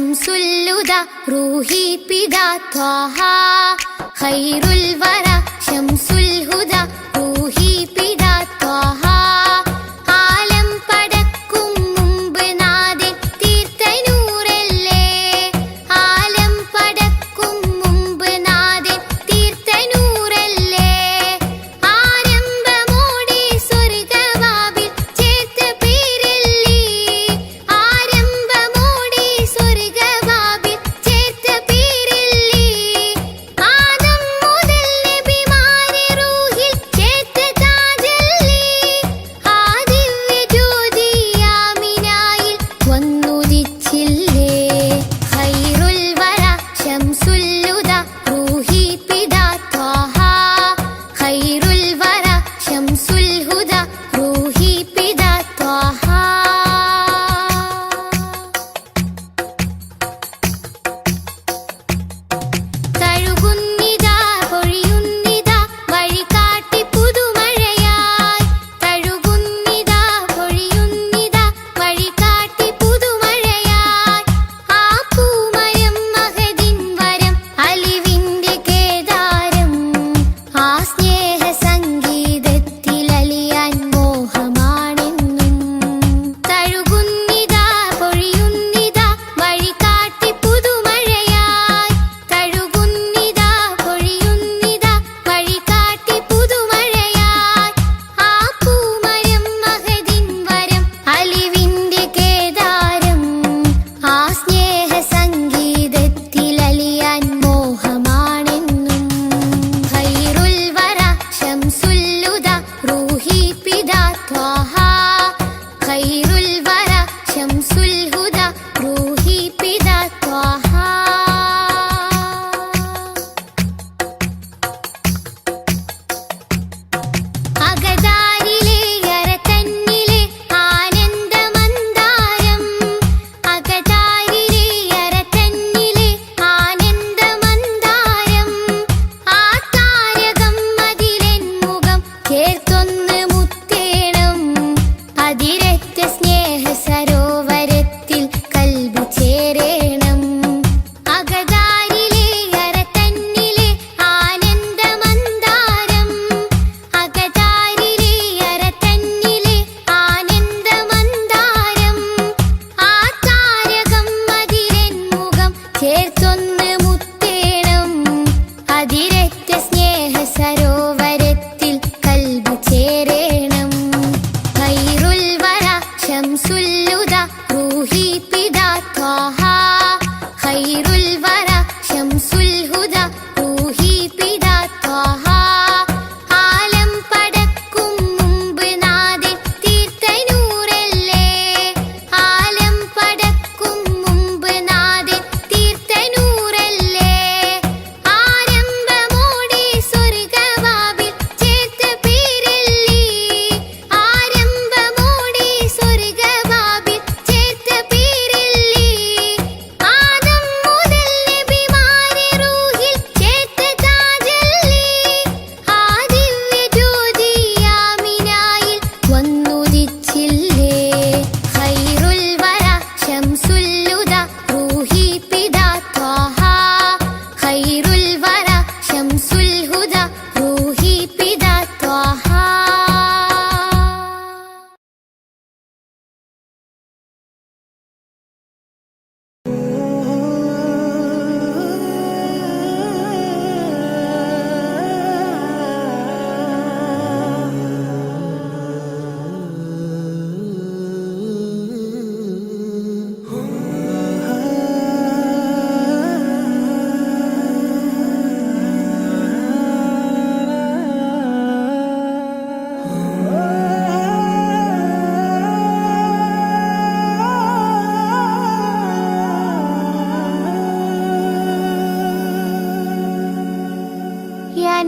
ശംസുല്ലുദ റൂഹി പിദാ ത്വാഹ ഖൈറുൽ വറ ശംസുൽ ഹുദ റൂഹി പിദാ ത്വാഹ ആലം പടക്കും മുമ്പ് നാഥൻ തീർത്ത നൂറല്ലേ ആലം പടക്കും മുമ്പ് നാഥൻ തീർത്ത നൂറല്ലേ ആരംഭമോടെ സ്വർഗവാതിൽ ചേർത്ത പേരല്ലേ ആരംഭമോടെ സ്വർഗവാതിൽ ചേർത്ത പേരല്ലേ ആദം മുതൽ നബിമാരെ റൂഹിൽ ചേർത്ത താജല്ലേ ആ ദിവ്യ ജ്യോതി ആമിനായിൽ വന്നുദിച്ചില്ലേ ഖൈറുൽ വറ ശംസുല്ലുദ റൂഹി പിദാ ത്വാഹ ഖൈറുൽ വറ ശംസുൽ ഹുദ റൂഹി പിദാ ത്വാഹ തഴുകുന്നിതാ പൊഴിയുന്നിതാ വഴികാട്ടി പുതുമഴയായി തഴുകുന്നിതാ പൊഴിയുന്നിതാ വഴികാട്ടി പുതുമഴയായി ആ പൂമരം മഹദിൻ വരം അലിവിന്റെ കേദാരം ആ സ്നേഹ സംഗീതത്തിൽ അലിയാൻ മോഹമാണെന്നും തഴുകുന്നിതാ പൊഴിയുന്നിതാ വഴികാട്ടി പുതുമഴയായി തഴുകുന്നിതാ പൊഴിയുന്നിതാ വഴികാട്ടി പുതുമഴയായി ആ പൂമരം മഹദിൻ വരം അലിവിന്റെ കേദാരം ആ സ്നേഹ സംഗീതത്തിൽ അലിയാൻ മോഹമാണെന്നും ഖൈറുൽ വറ ശംസുല്ലുദ റൂഹി പിദാ ത്വാഹ ഖൈറുൽ വറ ശംസുൽ ഹുദ റൂഹി പിദാ ത്വാഹ അകതാരിലെ അരതന്നിലെ ആനന്ദമന്ദാരം അകതാരിലെ അരതന്നിലെ ആനന്ദമന്ദാരം ആ താരകം അതിലെൻ മുഖം ചേർത്തൊന്ന് മുത്തേണം അതിരറ്റ സ്നേഹ സരോവരത്തിൽ കൽബ് ചേരേണം അകതാരിലെ അരതന്നിലെ ആനന്ദമന്ദാരം അകതാരിലെ അരതന്നിലെ ആനന്ദമന്ദാരം ആ താരകം അതിലെൻ മുഖം ചേർത്തൊന്ന് മുത്തേണം അതിരറ്റ സ്നേഹ സരോവരത്തിൽ കൽബ് ചേരേണം ഖൈറുൽ വറ ശംസുല്ലുദ റൂഹി പിദാ ത്വാഹ ഖൈറുൽ വറ ശംസുൽ ഹുദ റൂഹി പിദാ ത്വാഹ ആലം പടക്കും മുമ്പ് നാഥൻ തീർത്ത നൂറല്ലേ ആലം പടക്കും മുമ്പ് നാഥൻ തീർത്ത നൂറല്ലേ ആരംഭമോടെ സ്വർഗവാതിൽ ചേർത്ത പേരല്ലേ ആരംഭമോടെ സ്വർഗവാതിൽ ചേർത്ത പേരല്ലേ ആദം മുതൽ നബിമാരെ റൂഹിൽ ചേർത്ത താജല്ലേ ആ ദിവ്യ ജ്യോതി ആമിനായിൽ വന്നുദിച്ചില്ലേ ഖൈറുൽ വറ ശംസുല്ലുദ റൂഹി പിദാ ത്വാഹ ഖൈറുൽ വറ ശംസുൽ ഹുദ റൂഹി പിദാ ത്വാഹ या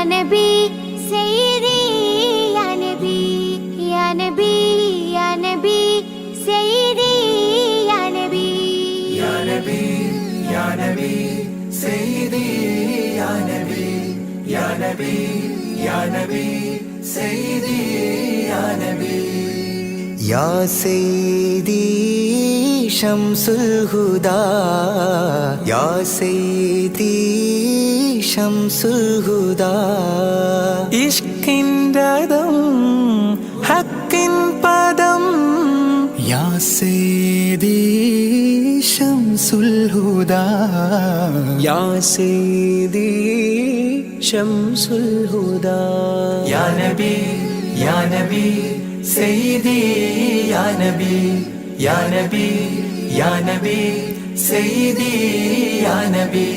नबी सैयदी या नबी या नबी या नबी सैयदी या नबी या नबी या नबी सैयदी या नबी या नबी या नबी सैयदी या नबी या सैयदी ശംസുൽ ഹുദാ യാ സയ്യിദി ശംസുൽ ഹുദാ ഇഷ്കിൻറദം ഹക്കിൻ പദം യാ സയ്യിദി ശംസുൽ ഹുദാ യാ സയ്യിദി ശംസുൽ ഹുദാ യാ നബി യാ നബി സയ്യിദി യാ നബി യാ നബി യാ നബി സയ്യിദി യാ നബി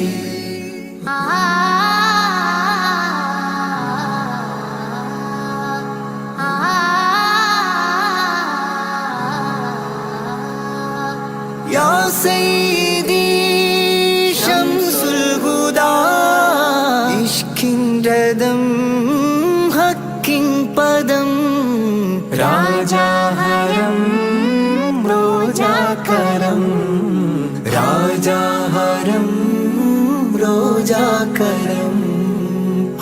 യാ സയ്യിദി ശംസുൽ ഹുദാ ഇഷ്കിൻറദം ഹക്കിൻ പദം രാജാഹരം റോജാകരം രാജാഹരം റോജാകരം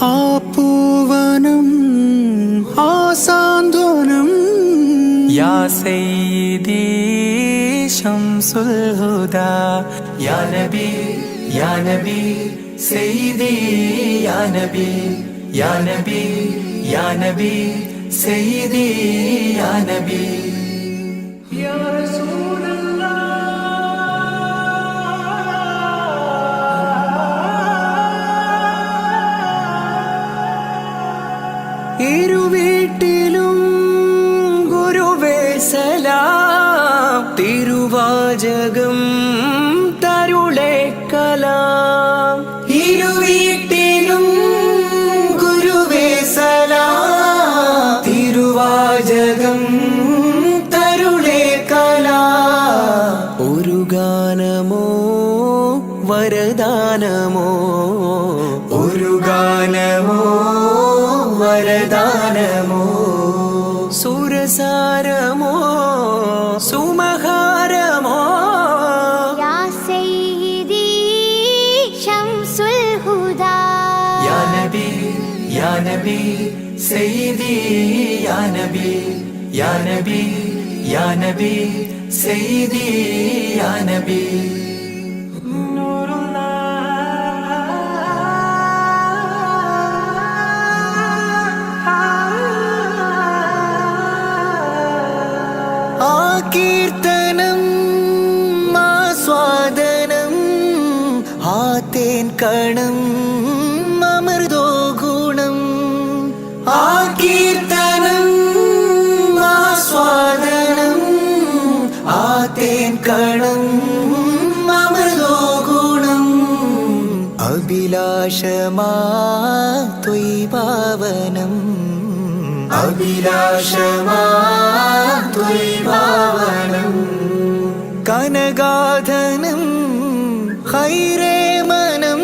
ആ പൂവനം ആ സാന്ത്വനം യാ സയ്യിദി ശംസുൽ ഹുദാ യാ നബി യാ നബി സയ്യിദി യാ നബി യാ നബി യാ നബി സയ്യിദി യാ നബി യാ റസൂലല്ലാഹ് ഇരുവീട്ടിലും ഗുരുവേ സലാം തിരുവാചകം തരുളേ കലാം ഇരുവീട്ടിലും ഗുരുവേ സലാം തിരുവാചകം തരുളേ കലാം ഒരു ഗാനമോ വരദാനമോ ഒരു ഗാനമോ വരദാനമോ സുരസാരമോ സുമഹാരമോ യാ സയ്യിദി ശംസുൽ ഹുദാ യാ നബി യാ നബി സയ്യിദി യാ നബി യാ നബി യാ നബി സയ്യിദി യാ നബി കീർത്തനം ആസ്വാദനം ആതേൻ കണം അമൃതോ ഗുണം ആ കീർത്തനം ആസ്വാദനം ആതേൻ കണം അമൃതോ ഗുണം അഭിലാഷമാ ത്വയ്പാവനം അഭിലാഷമാ ത്വയ്പാവനം കനകാധനം ഖൈറേ മനം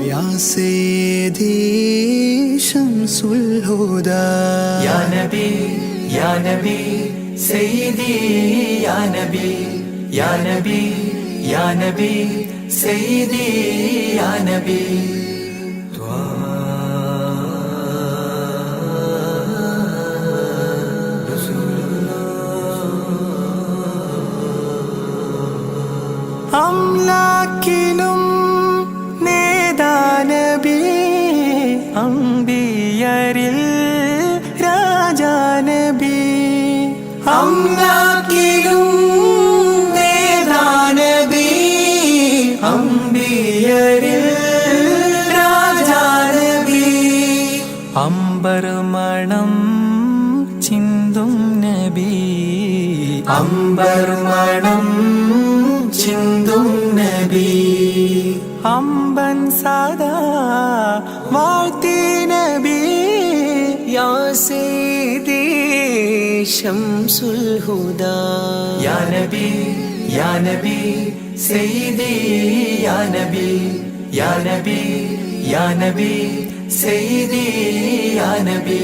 യാ സയ്യിദി ശംസുൽ ഹുദാ യാ നബി യാ നബി സയ്യിദി യാ നബി യാ നബി യാ നബി സയ്യിദി യാ നബി അംലാക്കിലും നേദാനബി അംബിയരിൽ രാജാനബി അംലാക്കിലും നേദാനബി അംബിയരിൽ രാജാനബി അംബർമണം ചിന്തും നബി അംബർമണം ചിന്തും നബി അമ്പൻ സദാ വാഴ്ത്തി നബി യാ സയ്യിദി ശംസുൽ ഹുദാ യാ നബി യാ നബി സയ്യിദി യാ നബി യാ നബി യാ നബി സയ്യിദി യാ നബി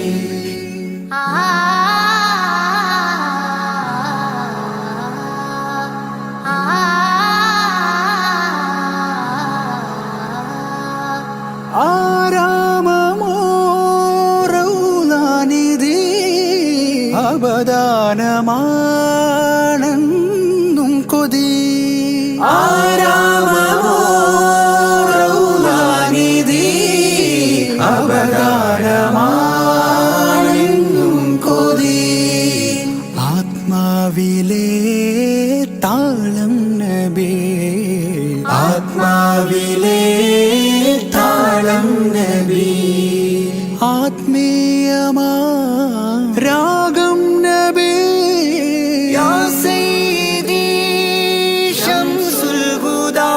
ആരാമമോ റൗളാനിധി അബദാനമാണെന്നും രാമമോ റൗളാനിധി അവതാരമാണെന്നും കൊതി ആത്മാവിലെ താളം നബി ആത്മാവിലെ താളം നബി ആത്മീയമാ രാഗം നബി യാ സയ്യിദി ശംസുൽ ഹുദാ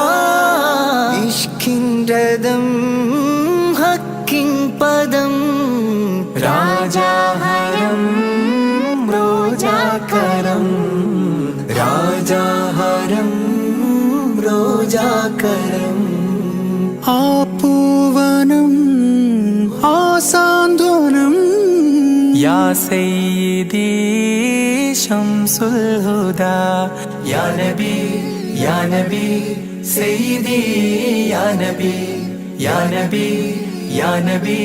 ഇഷ്കിൻ രഥം ഹക്കിൻ പദം രാജാഹരം റോജാകരം രാജാഹരം റോജാകരം ആ പൂവനം ആ സാന്ത്വനം യാ സയ്യിദി ശംസുൽ ഹുദാ യാ നബി സയ്യിദി യാ നബി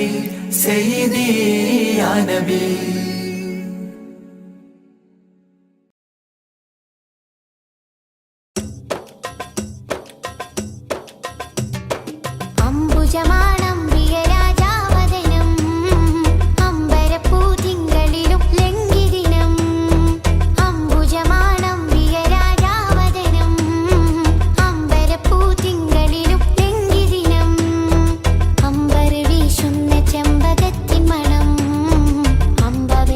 സയ്യിദി യാ നബി അംബുജമാണം പ്രിയരാജാവദനം അമ്പരപ്പൂതിങ്കളിലും ലംഘിദിനം അംബുജമാണം പ്രിയരാജാവദനം അമ്പരപ്പൂതിങ്കളിലും ലംഘിദിനം അമ്പർ വീശുന്ന ചെമ്പകത്തിൻ മണം അമ്പവ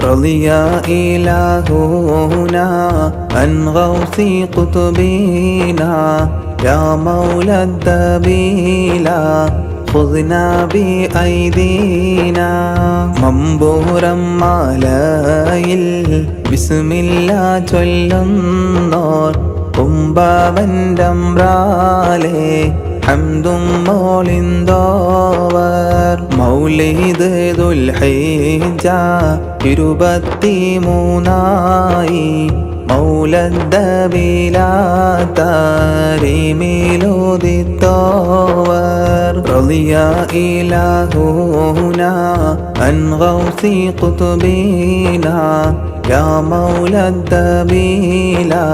رضي إلهنا عن غوث قطبنا يا مولى الدبيلا خذنا بأيدينا മമ്പൂരം മാലയിൽ ബിസ്മില്ല ചൊല്ലുന്നോർ കുംഭവൻ്റമ്രാലേ ഹംദും മോളിന്തോവർ മൗലിദ് ദുൽഹിജ്ജ 23 മൗലദ്ദബിലാതരിമിലുദിത്തോവർ റളിയ ഇലാഹുനാ അൻ ഗൗസി ഖുതുബിനാ യാ മൗലദ്ദബിലാ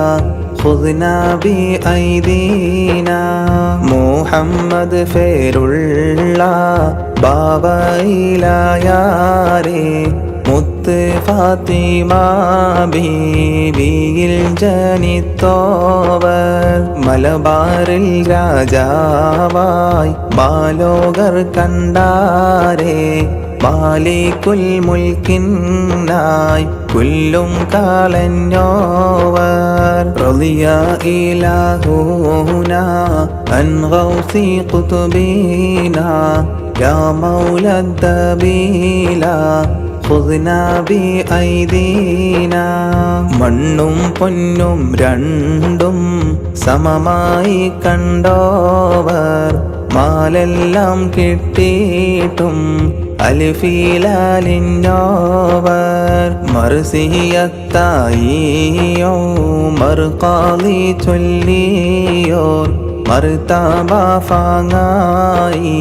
خذنا بأيدينا മുഹമ്മദ് ഫേരുള്ള ബാബയിലായാരേ മുത്ത് ഫാത്തിമ ബീവിയിൽ ജനിത്തോവർ മലബാറിൽ രാജാവായി ബാലോകർ കണ്ടാരേ മാലിക്കുൽ മുൽക്കിനായി കുല്ലും കളഞ്ഞോവർ റളിയ ഇലാഹുനാ അൻ ഗൗസി ഖുതുബിനാ യാ മൗലദ്ദബീലാ خذنا بأيدينا മണ്ണും പൊന്നും രണ്ടും സമമായി കണ്ടോവർ മാലെല്ലാം കിട്ടിയിട്ടും അൽഫിലാലിന്നോവർ മർസിയത്തായിയോ മർഖാലി ചൊല്ലിയോർ മർതബ ഫാങ്ങായി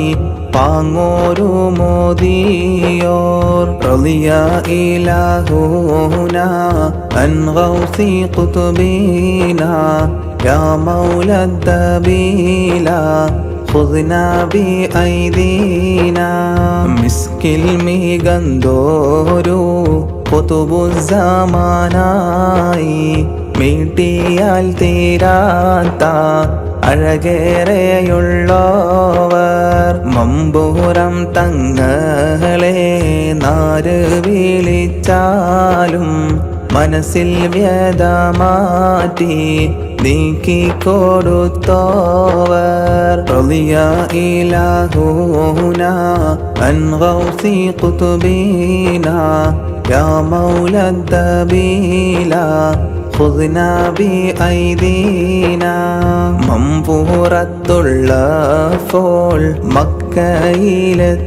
പാങ്ങോരു മോദിയോർ റളിയ ഇലാഹുനാ അൻ ഗൗസി ഖുതുബിനാ യാ മൗലദ്ദബീലാ خذنا بأيدينا മിസ്കിൽ മികന്തോരു ഖുതുബുസ്സമാനായി മീട്ടിയാൽ തീരാത്ത അഴകേറെയുള്ളോവർ മമ്പൂരം തങ്ങളെ നാര് വിളിച്ചാലും മനസ്സിൽ വ്യത മാറ്റി നീക്കിക്കൊടുത്തോവർ റളിയ ഇലാഹുനാ അൻ ഗൗസി ഖുതുബിനാ യാ മൗലദ്ദബീലാ خذنا بأيدينا മമ്പൂറത്തുള്ളപ്പോൾ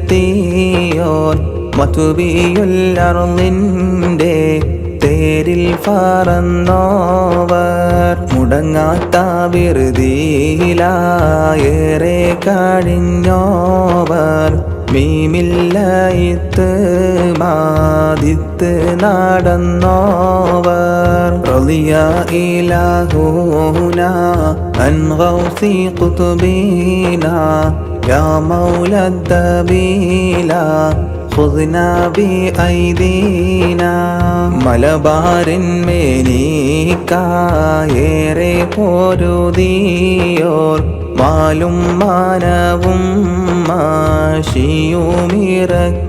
മക്കയിലെത്തിയോർ മതുബിയുൽ അർളിന്റെ തേരിൽ പറന്നോവർ മുടങ്ങാത്ത വിറുതിയിലായേറെ കഴിഞ്ഞോവർ മീമില്ലയിത്ത് മാദിത്ത് നടന്നോവർ റളിയ ഇലാഹുനാ അൻ ഗൗസി ഖുതുബിനാ യാ മൗലദ്ദബീലാ خذنا بأيدينا മലബാറിൻ മേനിക്കായേറെ പൊരുതിയോർ മാലും മാനവും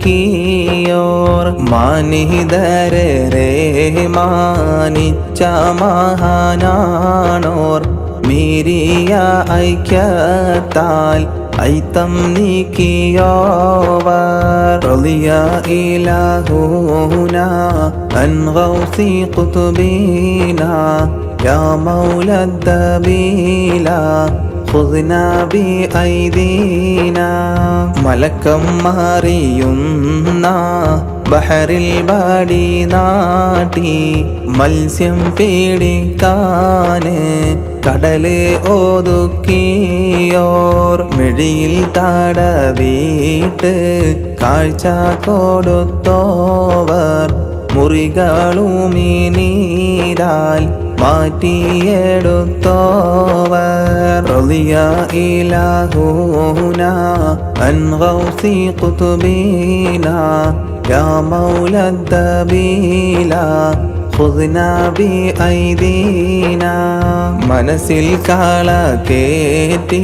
മാഷിയുമിറക്കിയോർ മാനിതരരെ മാനിച്ച മഹാനാണോർ മീരിയ ഐക്യത്താൽ ഐത്തം നീക്കിയോവർ റളിയ ഇലാഹുനാ അൻ ഗൗസി ഖുതുബിനാ യാ മൗലദ്ദബീലാ خذنا بأيدينا മലക്കം മാറിയുന്ന ബഹറിൽ ബാടി നാട്ടി മത്സ്യം പീടിക്കാന് കടല് ഒതുക്കിയോർ മിഴിയിൽ തടവിട്ട് കാഴ്ച കൊടുത്തോവർ മുറികളുമീനീരാൽ മാറ്റിയെടുത്തോവർ റളിയ ഇലാഹുനാ അൻ ഗൗസി ഖുതുബിനാ യാ മൗലദ്ദബീലാ خذنا بأيدينا മനസ്സിൽ കാള കേറ്റി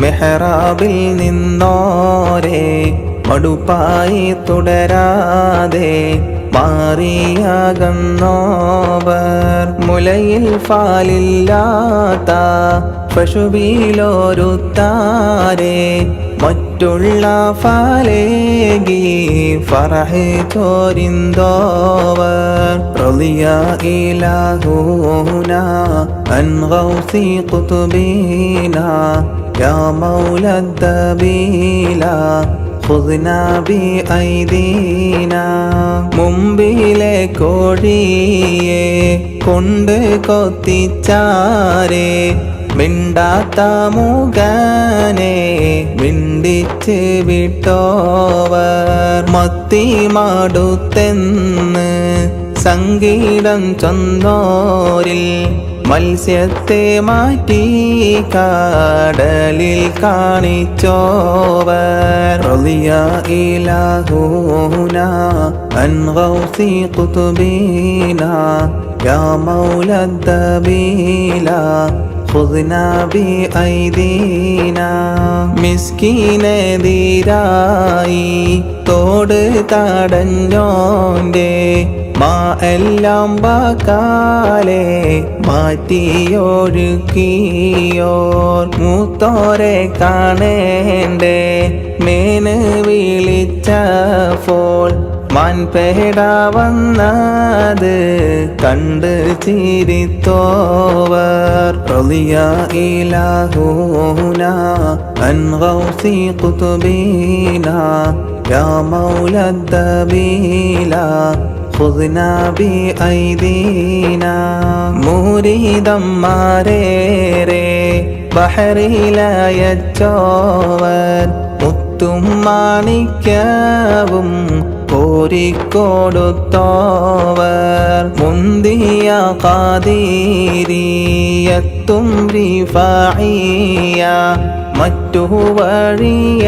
മെഹ്റാബിൽ നിന്നോരെ മടുപ്പായി തുടരാതെ മാറിയാകുന്നോവർ മുലയിൽ ഫാലില്ലാത്ത പശുവിലൊരുത്താരെ മറ്റുള്ള ഫാലേകി ഫറഹ് ചോരിന്തോവർ റളിയ ഇലാഹുന അൻ ഗൗസി ഖുതുബിനാ യാ മൗലദ്ദബീല ഖുദ്നാ ബിഐദീനാ മുമ്പിലെ കോഴിയെ കൊണ്ട് കൊത്തിച്ചാരെ മിണ്ടാത്ത മുഖനെ മിണ്ടിച്ച് വിട്ടോവർ മത്തി മാടുത്തെന്ന് സംഗീതം ചൊന്നോരിൽ മത്സ്യത്തെ മാറ്റി കടലിൽ കാണിച്ചോവർ റളിയ ഇലാഹുന അൻ ഗൗസി ഖുതുബിനാ യാ മൗലദ്ദബീല ഖുദ്നാ ബിഐദീനാ മിസ്കീനെതിരായി തോട് തടഞ്ഞോന്റെ മാ എല്ലാം വാക്കാലെ മാറ്റിയൊഴുക്കിയോർ മൂത്തോരെ കാണേണ്ടേ മേന് വിളിച്ചപ്പോൾ മാൻപേട വന്നത് കണ്ട് ചിരിത്തോവർ റളിയ ഇലാഹുന അൻ ഗൗസി ഖുതുബിനാ യാ മൗലദ്ദബീല ഖുദ്നാ ബിഐദീനാ മുരീദന്മാരേറെ ബഹറിലയച്ചോവർ മുത്തും മാണിക്യവും കോരിക്കൊടുത്തോവർ മുന്തിയ ഖാദിരിയത്തും റിഫാഇയ മറ്റു വഴിയെല്ലാം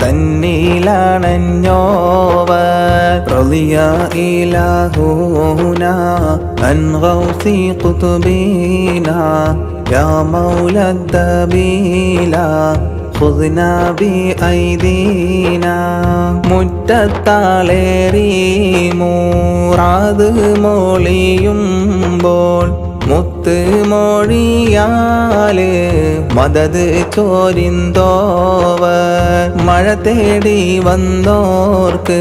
തന്നിലണഞ്ഞോവർ റളിയ ഇലാഹുന അൻ ഗൗസി ഖുതുബിനാ യാ മൗലദ്ദബീല ഖുദ്നാ ബിഐദീനാ മുറ്റത്താളേറി മൂറാത് മൊളിയുമ്പോൾ മുത്ത് മൊഴിയാല് മദത് ചോരിന്തോവർ മഴ തേടി വന്നോർക്ക്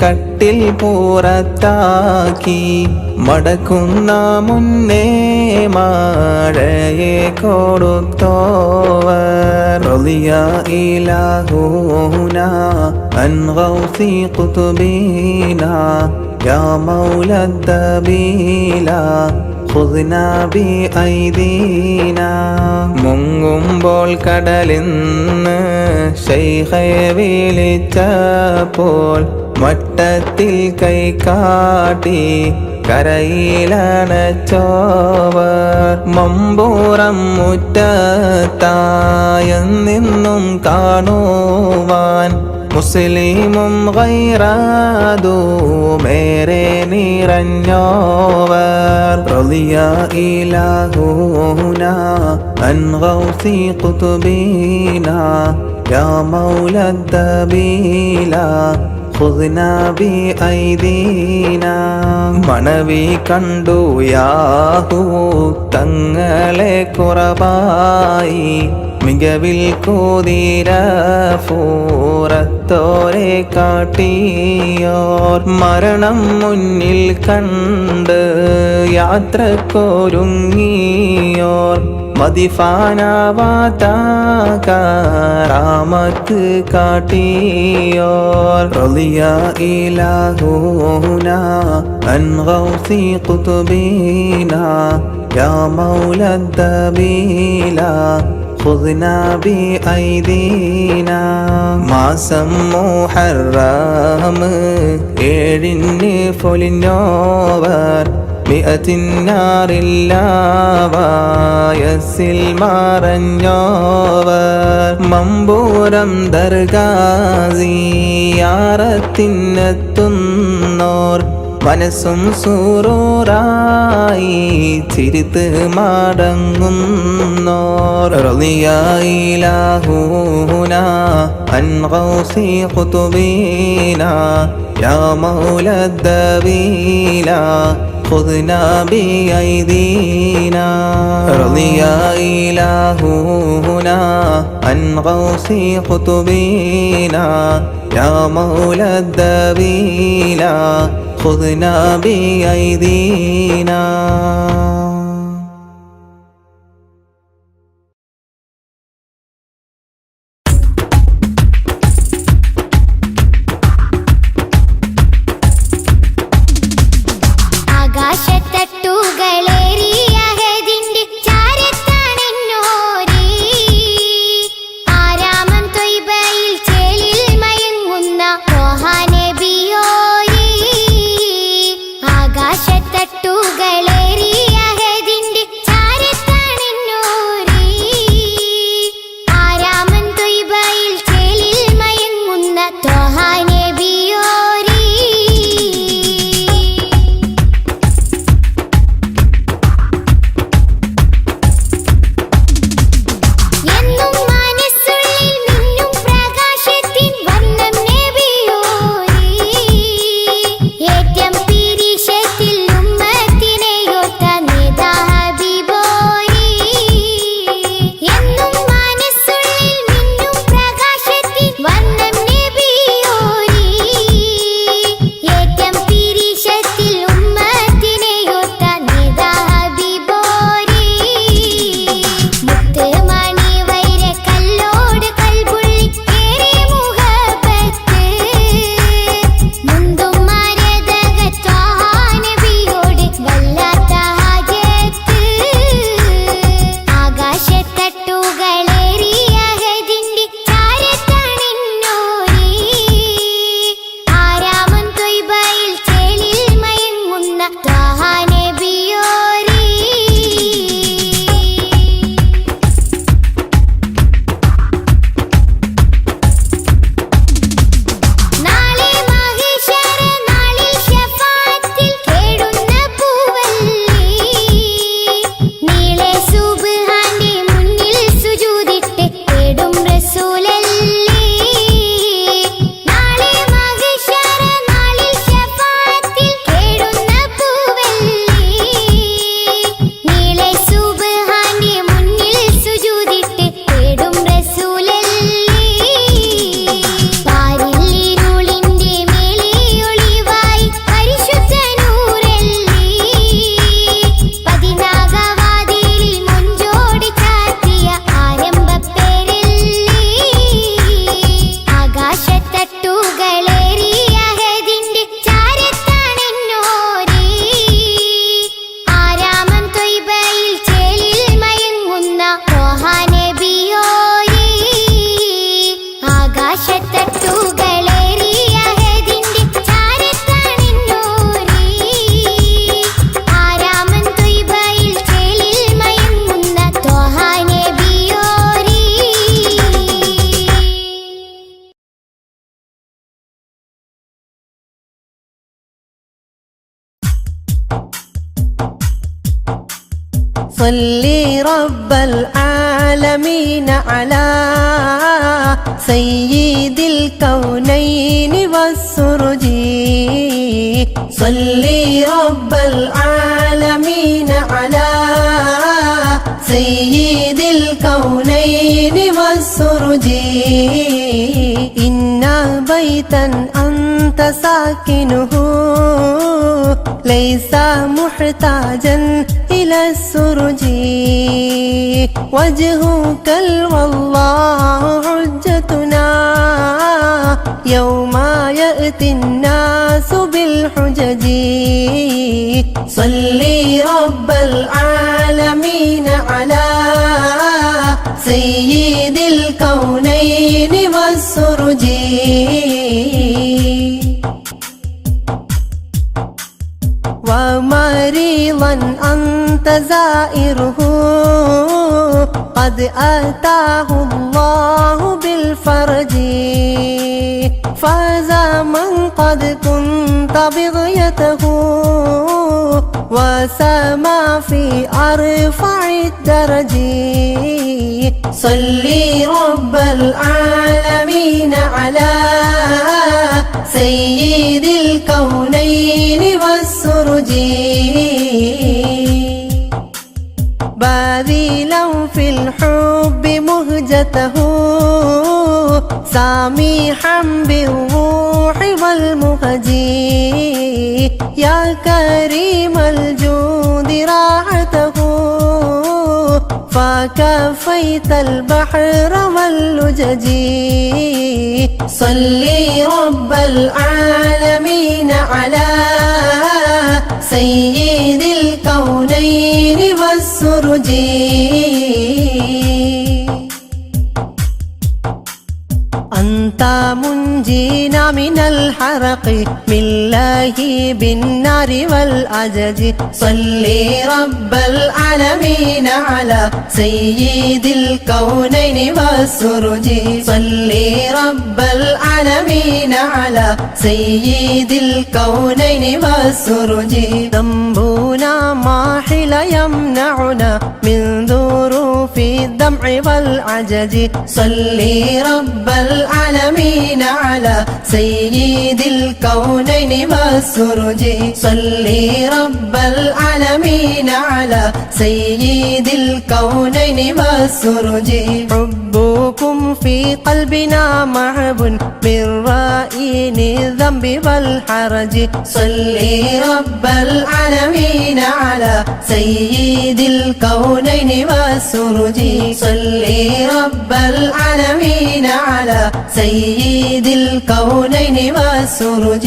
കട്ടിൽ പുറത്താക്കി മടക്കുന്ന മുന്നേ മഴയെ കൊടുത്തോവർ റളിയ ഇലാഹുന അൻ ഗൗസി ഖുതുബിനാ യാ മൗലദ്ദബീല ഖുദ്നാ ബിഐദീനാ മുങ്ങുമ്പോൾ കടലിന്ന് ശൈഖെ വിളിച്ചപ്പോൾ മട്ടത്തിൽ കൈകാട്ടി കരയിലണച്ചോവർ മമ്പൂറം മുറ്റത്തായെന്നും കാണുവാൻ മുസ്ലിമും ഗൈറതുമേറെ നിറഞ്ഞോവർ റളിയ ഇലാഹുന അൻ ഗൗസി ഖുതുബിനാ യാ മൗലദ്ദബീല ഖുദ്നാ ബിഐദീനാ മണവി കണ്ടു യാഹൂ തങ്ങളെ കുറവായി മികവിൽ കുതിര പൂറത്തോരെ കാട്ടിയോർ മരണം മുന്നിൽ കണ്ട് യാത്രക്കൊരുങ്ങിയോർ മദിഫാനാവാത്ത കറാമത്ത് കാട്ടിയോർ റളിയ ഇലാഹുന അൻ ഗൗസി ഖുതുബിനാ യാ മൗലദ്ദബീല ഖുദ്നാ ബിഐദീനാ മാസം മുഹറം 7 പൊലിഞ്ഞോവർ മിഅത്തിന്നാറില്ല വയസ്സിൽ മറഞ്ഞോവർ മമ്പൂരം ദർഗാസിയാറത്തിനെത്തുന്നോർ മനസ്സും സൂറൂറായി ചിരിത്ത് മടങ്ങുന്നോർ റളിയായിലാഹൂന അൻ ഗൗസി ഖുതുബീന യാ മൗലദ്ദബീല خذنا بأيدينا رضي إلهنا عن غوث قطبنا يا مولى الدبيلا خذنا بأيدينا صلي رب العالمين على سيد الكونين والسرج. صلي رب العالمين على سيد الكونين والسرج. إن بيتا أنت ساكنه ليس محتاجا إلى السرج. وجهك والله حجتنا يوم يأتي الناس بالحجج. صلي رب العالمين على سيد الكونين والسرج. ومريضا أنت زائره قد آتاه الله بالفرج فاز من قد كنت بغيته وسما في أرفع الدرج صلي رب العالمين على سيد الكونين والسرج باذلا في الحب مهجته سامحا بالروح والمهج يا كريم الجود راحته فكفيت البحر واللجج صلي رب العالمين على سيد الكونين والسرج أنت منجينا من الحرق من الله بالنار والأجج صلي رب العالمين على سيد الكونين والسرج صلي رب العالمين على سيد الكونين والسرج ذنبنا ماحل يمنعنا من ظروف الدمع والعجج صلي رب العالمين على سيد الكونين والسرج صلي رب العالمين على سيد الكونين والسرج حبكم في قلبنا محب من رائن الذنب والحرج صلي رب العالمين على سيد الكونين والسرج صلي رب العالمين على سيد الكونين والسرج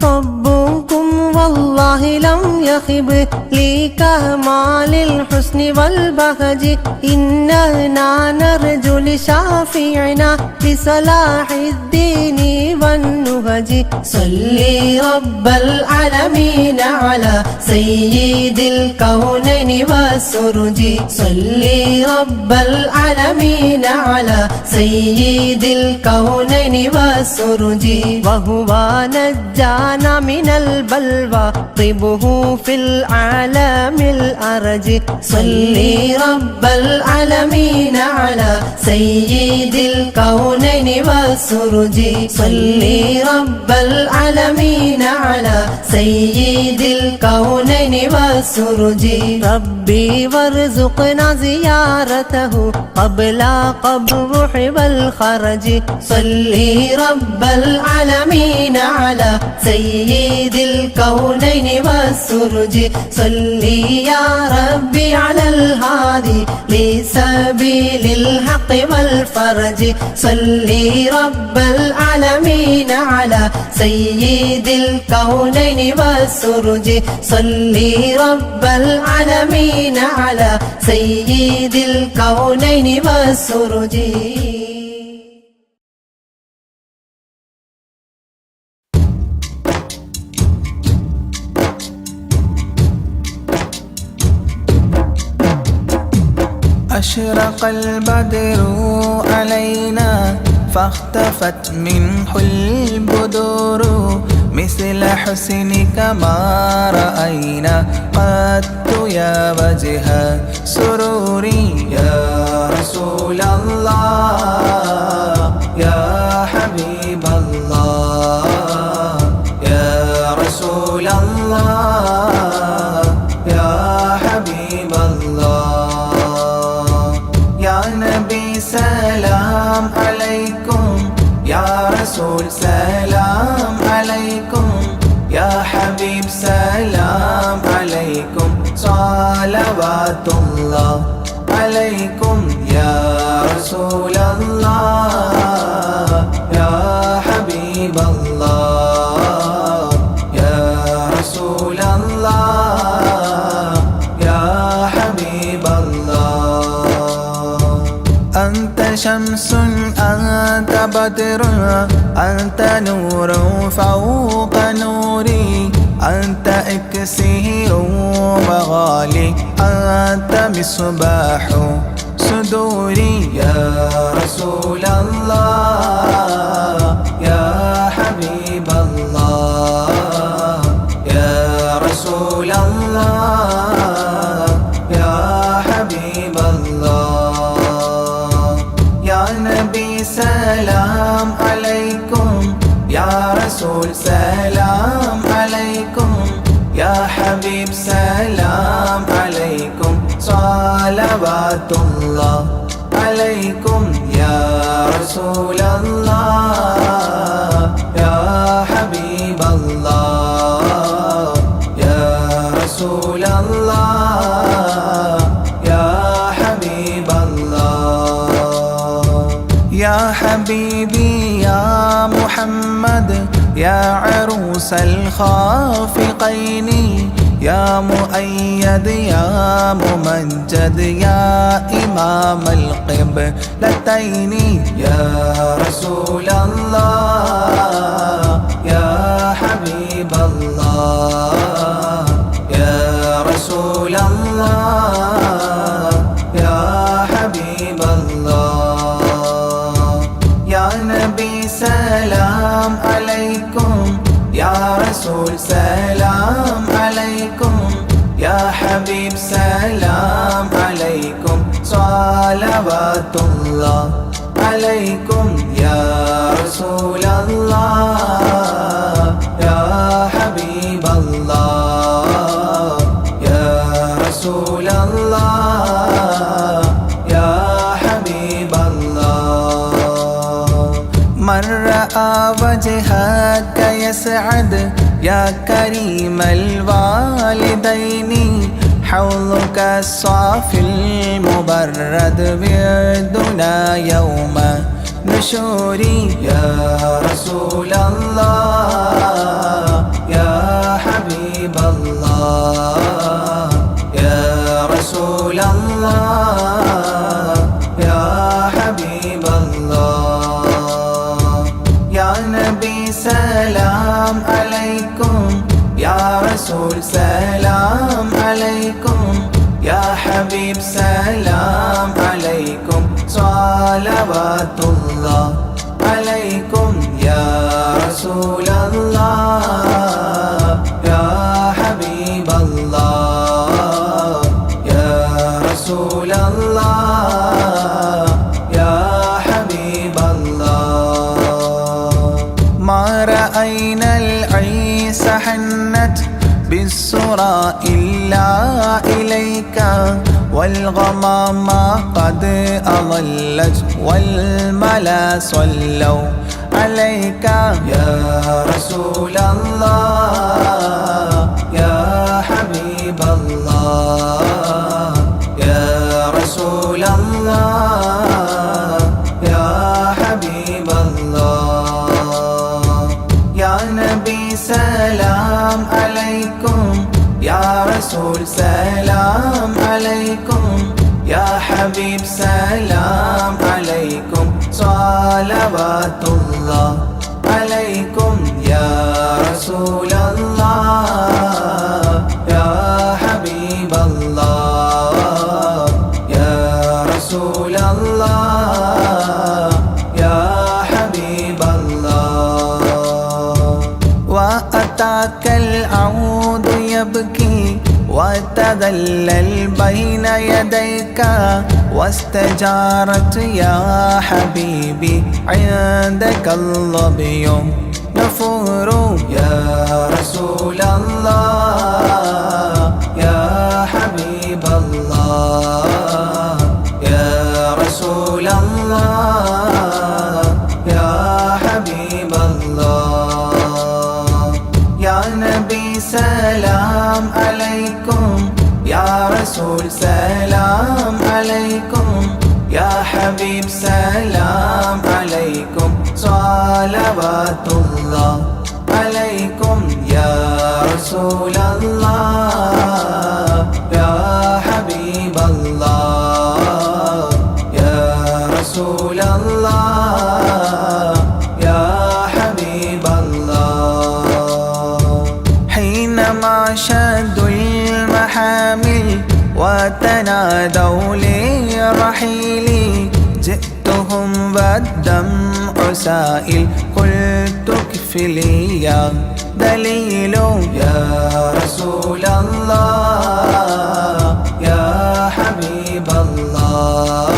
ربكم والله لم يخب لكمال الحسن والبهج إننا نرجو لشافعنا لصلاح الدين والنهج صلي رب العالمين على سيد الكونين والسرج صلي رب العالمين على سيد الكونين والسرج وهو نجانا من البلوى طيبه في العالم الأرج صلي رب العالمين على سيد الكونين والسرج صلي رب العالمين على سيد الكونين والسرج ربي وارزقنا زيارته قبل قبره والخرج صلي رب العالمين على سيد الكونين والسرج صلي يا ربي على الهادي لسبيل الحق والفرج صلي رب العالمين على سيد الكونين والسرج صلي رب العالمين على سيد الكونين والسرج أشرق البدر علينا فاختفت منه البدور مثل حسنك ما رأينا قط يا وجه سروري يا رسول الله يا حبيب الله يا رسول الله يا حبيب الله يا نبي سلام عليكم يا رسول سلام عليكم يا حبيب سلام عليكم صلوات الله عليكم يا رسول الله يا حبيب الله يا رسول الله يا حبيب الله أنت شمس أنت بدر أنت نور فوق نوري أنت إكسير وغالي أنت مصباح صدوري يا رسول الله يا حبيب الله يا رسول الله يا حبيب الله يا نبي سلام عليكم يا رسول سلام عليكم يا حبيب سلام عليكم صلوات الله عليكم يا رسول الله يا حبيب الله يا رسول الله يا حبيب الله يا حبيبي يا محمد يا عروس الخافقين يا مؤيد يا ممجد يا إمام القبلتين يا رسول الله يا حبيب الله يا رسول الله يا حبيب الله يا نبي سلام عليكم يا رسول سلام عليكم يا حبيب سلام عليكم صلوات الله عليكم يا رسول الله يا حبيب الله يا رسول الله يا حبيب الله من رأى وجهك يسعد يا كريم الوالدين حوضك الصافي المبرد بيدنا يوم نشوري يا رسول الله يا حبيب الله يا رسول الله يا حبيب الله يا نبي سلام عليكم يا رسول سلام عليكم يا حبيب سلام عليكم صلوات الله عليكم يا رسول الله يا حبيب الله يا رسول الله يا حبيب الله ما رأينا العيس حنت بالسرى إلا إليك والغمام قد أظلت والملا صلوا عليك يا رسول الله يا حبيب الله يا رسول الله يا حبيب الله يا نبي سلام عليكم يا رسول سلام عليكم يا حبيب سلام عليكم صلوات الله عليكم يا رسول الله يا حبيب الله يا رسول الله يا حبيب الله وأتاك العود يبكي وتذلل بين يديك واستجارت يا حبيبي عندك الظبي نفور يا رسول الله يا حبيب الله يا رسول الله يا حبيب الله يا نبي سلام عليكم يا رسول سلام عليكم يا حبيب سلام عليكم صلوات الله عليكم يا رسول الله يا حبيب الله يا رسول الله يا حبيب الله حينما شدوا المحامل وتنادوا للرحيل جئتهم والدمع سائل قلت كفلي يا دليل يا رسول الله يا حبيب الله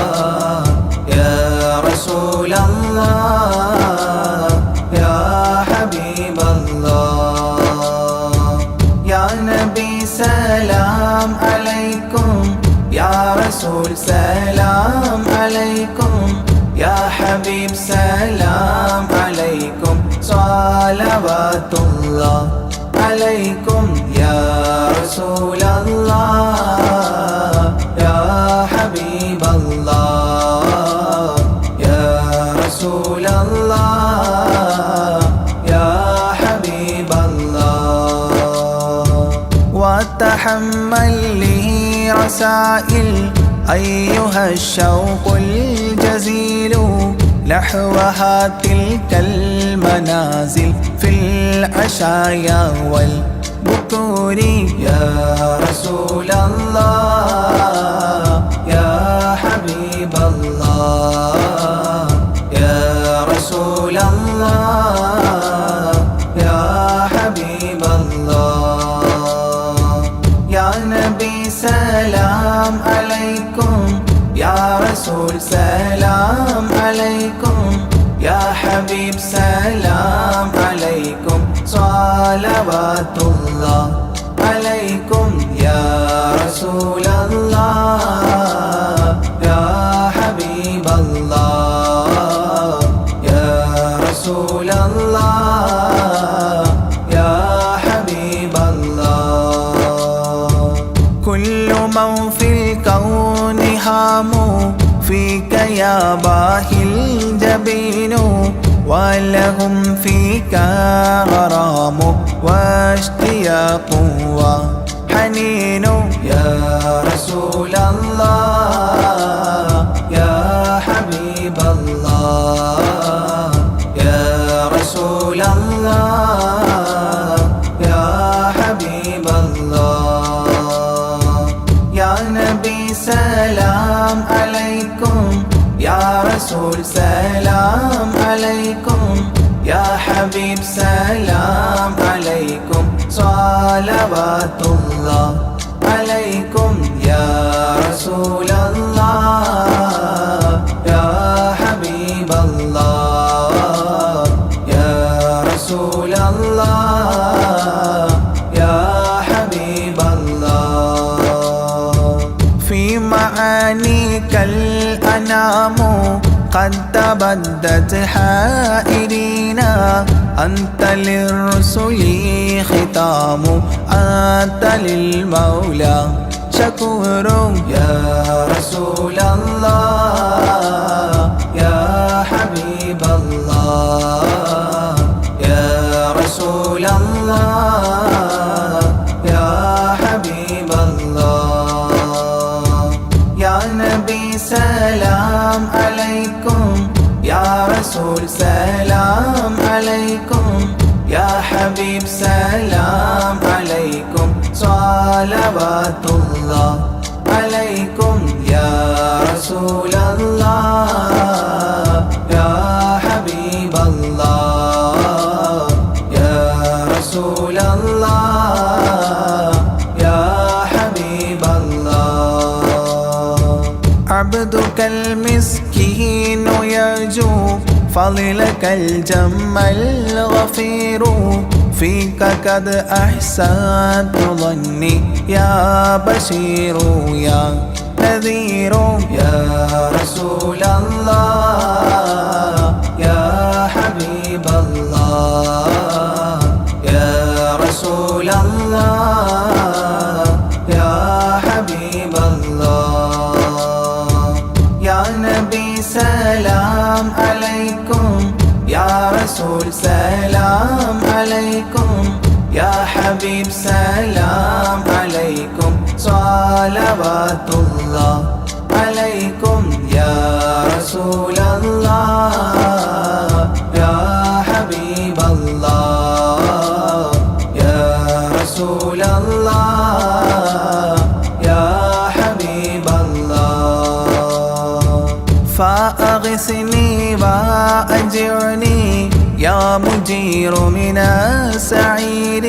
يا رسول الله يا حبيب الله يا نبي سلام عليكم يا رسول سلام عليكم يا حبيب سلام عليكم صلوات الله عليكم يا رسول الله يا حبيب الله يا رسول الله يا حبيب الله وتحمل لي رسائل أيها الشوق الجزيل نحوها تلك المنازل في العشايا والبكور يا رسول الله يا حبيب الله يا رسول الله يا حبيب الله يا نبي سلام عليكم يا رسول سلام عليكم يا حبيب سلام عليكم صلوات الله عليكم يا رسول الله يا حبيب الله يا رسول الله يا حبيب الله كل من في الكون هام فيك يا باهي الجبين ولهم فيك غرام واشتياق وحنين يا رسول الله يا حبيب الله يا رسول الله يا حبيب الله يا نبي سلام عليكم يا رسول سلام عليكم يا حبيب سلام عليكم صلوات الله عليكم يا رسول الله يا حبيب الله يا رسول الله يا حبيب الله في معانيك الأنام قد تبدت حائرين أنت للرسل ختام أنت للمولى شكور يا رسول الله يا حبيب الله يا رسول الله يا حبيب الله يا نبي سلام عليكم يا رسول سلام عليكم يا حبيب سلام عليكم صلوات الله عليكم يا رسول الله يا حبيب الله يا رسول الله يا حبيب الله عبدك المسكين يرجو فضلك الجم الغفير فيك قد أحسنت ظني يا بشير يا نذير يا رسول الله يا حبيب الله يا رسول الله يا حبيب الله يا نبي سلام عليكم يا رسول سلام عليكم يا حبيب سلام عليكم صلوات الله عليكم يا رسول الله يا حبيب الله يا رسول رسول الله يا حبيب الله فأغثني وأجرني يا مجير من السعير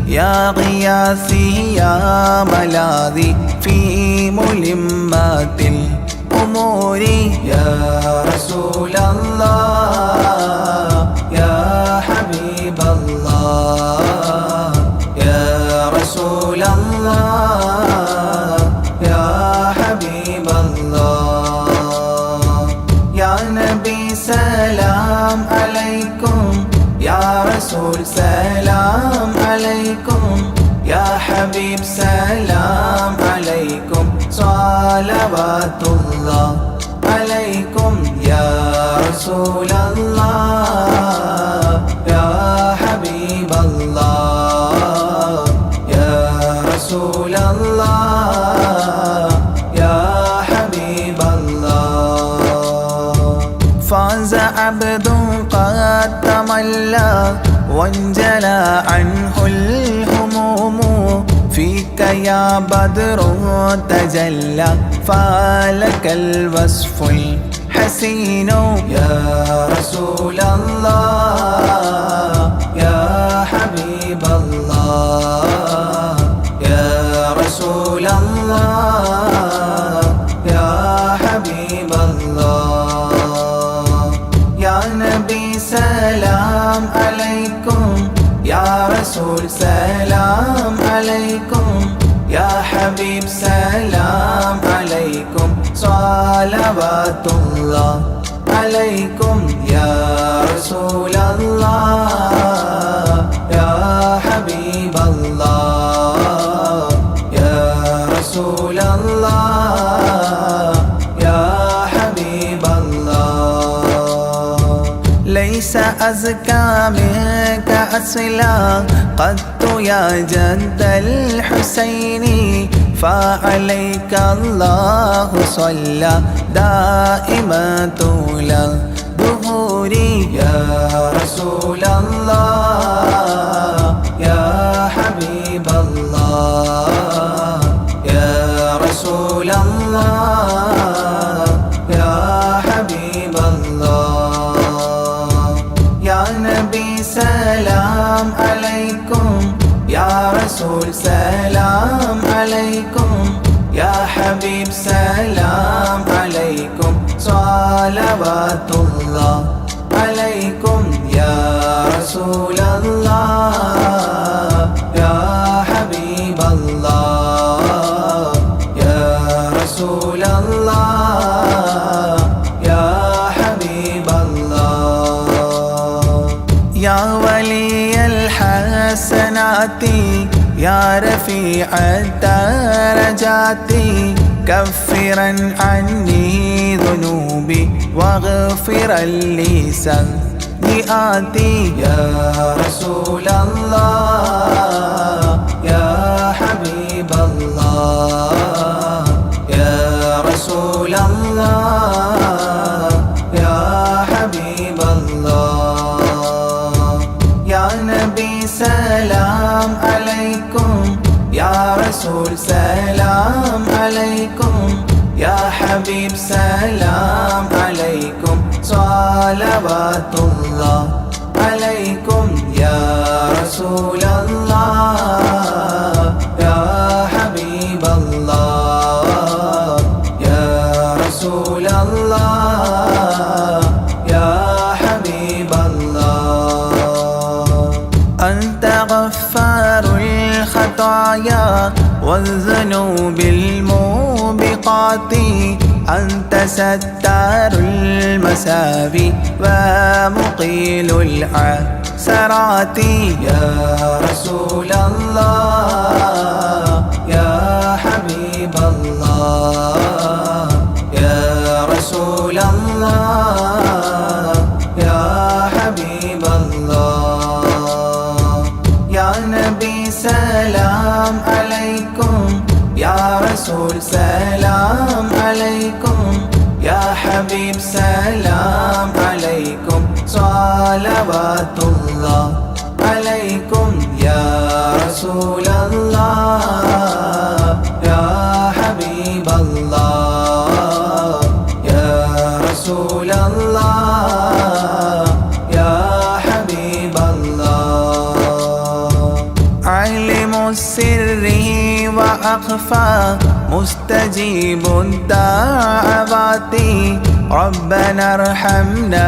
يا غياثي يا ملاذي في ملمات الأمور يا رسول الله يا حبيب الله يا رسول الله يا حبيب الله يا نبي سلام عليكم يا رسول سلام عليكم يا حبيب سلام عليكم صلوات الله عليكم يا رسول الله يا حبيب الله يا رسول الله يا حبيب الله فاز عبد قد تملى وانجلى عنه الهموم فيك يا بدر تجلى فلك الوصف الحسين يا رسول الله يا حبيب الله يا رسول الله يا حبيب الله يا نبي سلام عليكم يا رسول سلام عليكم يا حبيب سلام عليكم صلوات الله عليكم يا رسول الله يا حبيب الله يا رسول الله يا حبيب الله ليس أزكى منك أصلا قدت يا جد الحسين فعليك الله صلى دائما طول الدهور يا رسول الله يا حبيب الله يا رسول الله يا حبيب الله يا نبي سلام عليكم يا رسول سلام عليكم يا حبيب سلام عليكم صلوات الله عليكم يا رسول الله يا حبيب الله يا رسول الله يا حبيب الله يا ولي الحسنات يا رفيع الدرجات كفرا عني ذنوبي واغفرا لي سيئاتي يا رسول الله يا حبيب الله يا رسول الله يا حبيب الله يا نبي سلام عليكم يا رسول سلام عليكم يا حبيب سلام عليكم صلوات الله عليكم يا رسول الله يا حبيب الله يا رسول الله يا حبيب الله أنت غفار الخطايا والذنوب الموبقات أنت ستار المساوي ومقيل العثرات يا رسول الله يا حبيب الله يا رسول الله يا حبيب الله يا نبي سلام عليكم يا رسول سلام عليكم يا حبيب سلام عليكم صلوات الله عليكم يا رسول رسول الله يا حبيب الله يا رسول الله يا حبيب الله علم السر وأخفى مستجيب الدعوات ربنا ارحمنا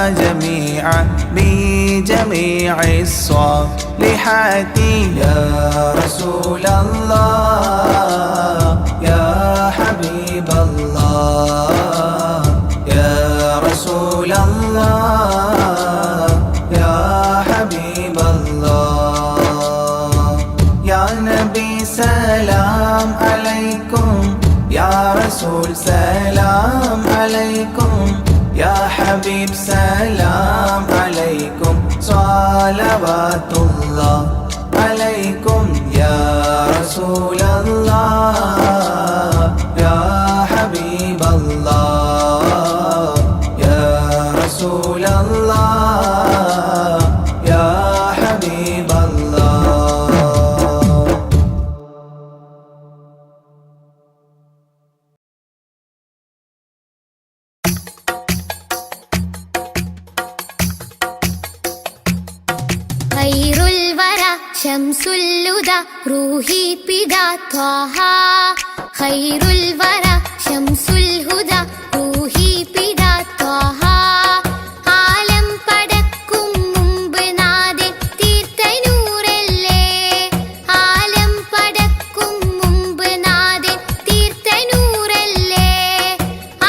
جميعا بجميع الصالحات يا رسول الله يا حبيب الله يا رسول الله يا حبيب الله يا نبي سلام عليكم يا رسول سلام عليكم يا حبيب سلام عليكم صلوات الله عليكم يا رسول الله يا حبيب الله يا رسول الله يا حبيب الله خير الورى شمس الهدى روحي بدا طه خير الورى شمس الهدى روحي بدا طه ആലം പടക്കും മുമ്പ് നാഥൻ തീർത്ത നൂറല്ലേ ആലം പടക്കും മുമ്പ് നാഥൻ തീർത്ത നൂറല്ലേ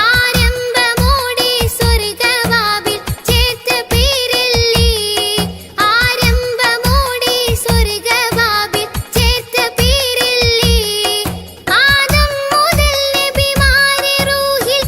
ആരംഭമോടെ സ്വർഗവാതിൽ ചേർത്ത പേരല്ലേ ആരംഭമോടെ സ്വർഗവാതിൽ ചേർത്ത പേരല്ലേ ആദം മുതൽ നബിമാരെ റൂഹിൽ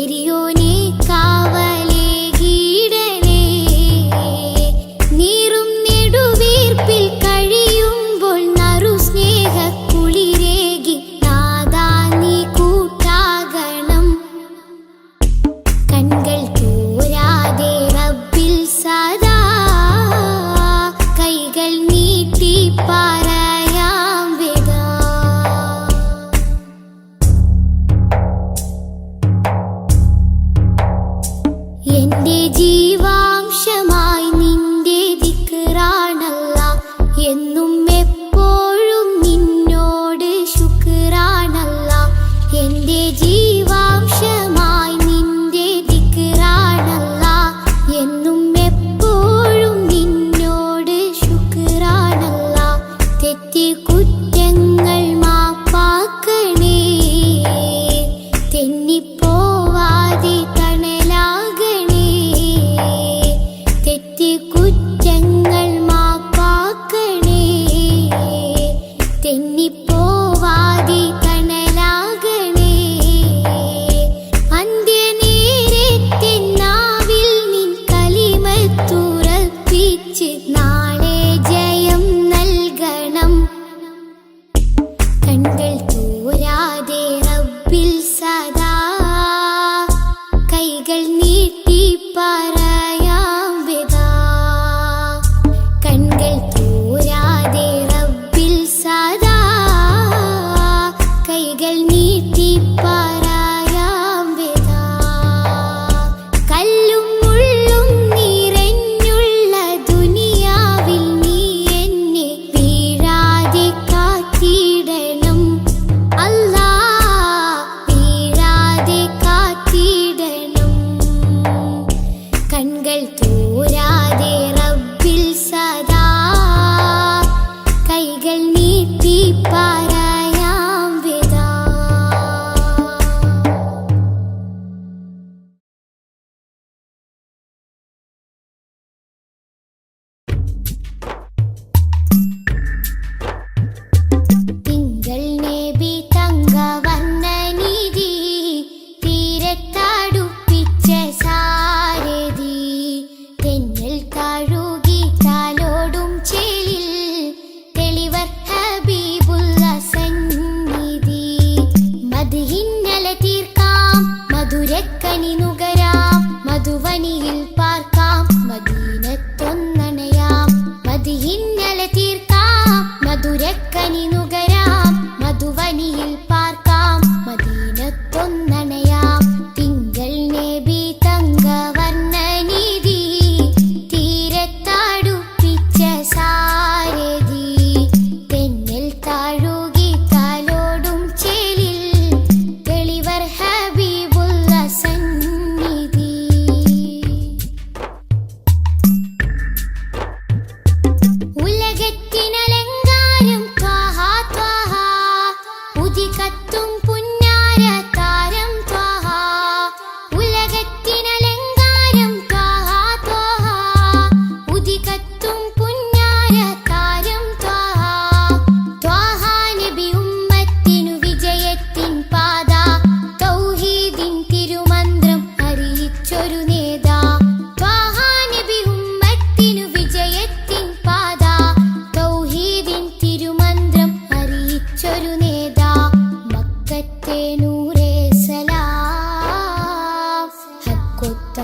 പെരിയോനെ കാവലേ ഗീടനേ നീറും നെടുവീർപ്പിൽ കഴിയുമ്പോൾ നറു സ്നേഹ കുളിരേകി നാദാ നീ കൂട്ടാകണം കൺകൾ തോരാതെ റബ്ബിൽ സദാ കൈകൾ നീട്ടി പറയാം വിദാ എന്റെ ജീവാംശമായി നിന്റെ ദിക്റാണല്ലാ എന്നും എപ്പോഴും നിന്നോട് ശുക്റാണല്ലാ എന്റെ ജീവാംശമായി നിന്റെ ദിക്റാണല്ലാ എന്നും എപ്പോഴും നിന്നോട് ശുക്റാണല്ലാ തെറ്റി കുറ്റങ്ങൾ മാപ്പാക്കണേ തെന്നിപ്പോവാതെ തണലാകണേ തെറ്റി കുറ്റങ്ങൾ മാപ്പാക്കണേ തെന്നിപ്പോവാതെ തണലാകണേ അന്ത്യനേരത്തെ നാവിൽ നിൻ കലിമത്തുറപ്പിച്ച് നാളെ ജയം നൽകണം കൺകൾ തോരാതെ റബ്ബിൽ സദാ കൈകൾ നീട്ടി പറയാം വിദാ കൺകൾ തോരാതെ റബ്ബിൽ സദാ കൈകൾ നീട്ടി പറയാം വിദാ കല്ലും മുള്ളും നിറഞ്ഞുള്ള ദുനിയാവിൽ നീ എന്നെ വീഴാതെ കാത്തിടണം അല്ലാ വീഴാതെ കാത്തിടണം കൺകൾ തോരാതെ റബ്ബിൽ സദാ കൈകൾ നീട്ടി പറയാം വിദാ തിങ്കൾ നബി തങ്കവർണ്ണ നിധി തീരത്തടുപ്പിച്ച സാരഥി തെന്നൽ താഴുകി താലോടും ചേലിൽ തെളിവർ ഹബീബുള്ള സന്നിധി മദ്ഹിന്നല തീർക്കാം മധുരക്കനി നുകരാം മധുവനിയിൽ പാർക്കാം മദീനത്തൊന്നണയാം മദ്ഹിന്നല തീർക്കാം മധുരക്കനി നുകരാം മധുവനിയിൽ പാർക്കാം മദീനത്തൊന്നണയാം തിങ്കൾ നബി തങ്കവർണ്ണ നിധി തീരത്തടുപ്പിച്ച സാരഥി തെന്നൽ താഴുകി താലോടും ചേലിൽ തെളിവർ ഹബീബുള്ള സന്നിധി ഉലകത്തിനലങ്കാരം ത്വാഹ ത്വാഹ ഉദികത്തും പുന്നാര താരം ത്വാഹ ഉലകത്തിനലങ്കാരം ത്വാഹ ത്വാഹ ഉദികത്തും പുന്നാര താരം ത്വാഹ ത്വാഹ നബി ഉമ്മത്തിനു വിജയത്തിൻ പാത തൗഹീദിൻ തിരുമന്ത്രം അറിയിച്ചൊരു നേതാ ത്വാഹ നബി ഉമ്മത്തിനു വിജയത്തിൻ പാത തൗഹീദിൻ തിരുമന്ത്രം അറിയിച്ചൊരു നേതാ മക്കത്തെ നൂറേ സലാം ഹക്കൊത്ത